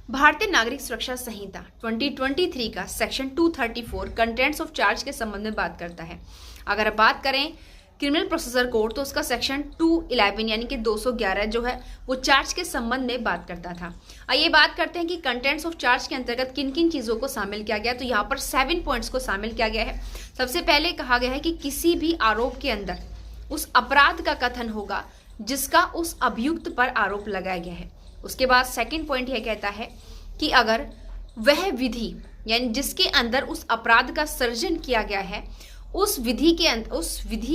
भारतीय नागरिक सुरक्षा संहिता 2023 का सेक्शन 234 कंटेंट्स ऑफ चार्ज के संबंध में बात करता है। अगर बात करें क्रिमिनल प्रोसीजर कोड तो उसका सेक्शन 211 यानी कि 211 जो है वो चार्ज के संबंध में बात करता था। आइए बात करते हैं कि कंटेंट्स ऑफ चार्ज के अंतर्गत किन किन चीज़ों को शामिल किया गया। तो यहाँ पर 7 पॉइंट्स को शामिल किया गया है। सबसे पहले कहा गया है कि किसी भी आरोप के अंदर उस अपराध का कथन होगा जिसका उस अभियुक्त पर आरोप लगाया गया है। उसके बाद सेकंड पॉइंट यह कहता है कि अगर वह विधि यानी जिसके अंदर उस अपराध का सर्जन किया गया है उस विधि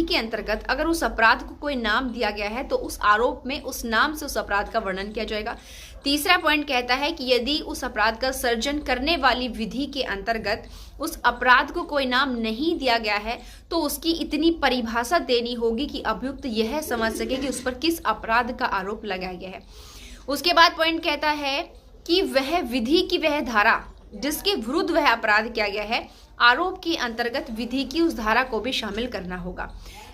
के अंतर्गत अगर उस अपराध को कोई नाम दिया गया है तो उस आरोप में उस नाम से उस अपराध का वर्णन किया जाएगा। तीसरा पॉइंट कहता है कि यदि उस अपराध का सर्जन करने वाली विधि के अंतर्गत उस अपराध को कोई नाम नहीं दिया गया है तो उसकी इतनी परिभाषा देनी होगी कि अभियुक्त यह समझ सके कि उस पर किस अपराध का आरोप लगाया गया है। उसके बाद पॉइंट कहता है कि वह विधि की वह धारा जिसके विरुद्ध वह अपराध किया गया है आरोप के अंतर्गत विधि की उस धारा को भी शामिल करना होगा।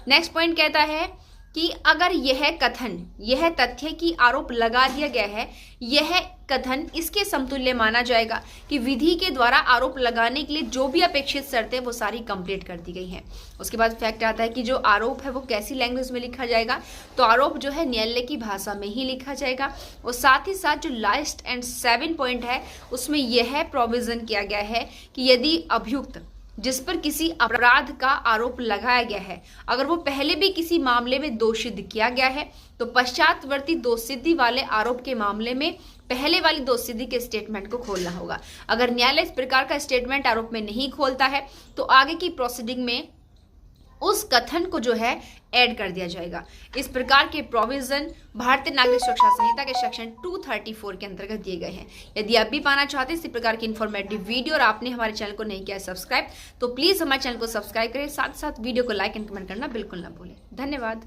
नेक्स्ट पॉइंट कहता है कि अगर यह तथ्य कि आरोप लगा दिया गया है यह कथन इसके समतुल्य माना जाएगा कि विधि के द्वारा आरोप लगाने के लिए जो भी अपेक्षित शर्तें वो सारी कंप्लीट कर दी गई हैं। उसके बाद फैक्ट आता है कि जो आरोप है वो कैसी लैंग्वेज में लिखा जाएगा। तो आरोप जो है न्यायालय की भाषा में ही लिखा जाएगा। और साथ ही साथ जो लास्ट एंड 7 पॉइंट है उसमें यह प्रोविजन किया गया है कि यदि अभियुक्त जिस पर किसी अपराध का आरोप लगाया गया है अगर वो पहले भी किसी मामले में दोषसिद्ध किया गया है तो पश्चातवर्ती दोषसिद्धि वाले आरोप के मामले में पहले वाली दोषसिद्धि के स्टेटमेंट को खोलना होगा। अगर न्यायालय इस प्रकार का स्टेटमेंट आरोप में नहीं खोलता है तो आगे की प्रोसीडिंग में उस कथन को जो है ऐड कर दिया जाएगा। इस प्रकार के प्रोविजन भारतीय नागरिक सुरक्षा संहिता के सेक्शन 234 के अंतर्गत दिए गए हैं। यदि आप भी पाना चाहते हैं इसी प्रकार की इन्फॉर्मेटिव वीडियो और आपने हमारे चैनल को नहीं किया है सब्सक्राइब तो प्लीज हमारे चैनल को सब्सक्राइब करें। साथ साथ वीडियो को लाइक एंड कमेंट करना बिल्कुल ना भूलें। धन्यवाद।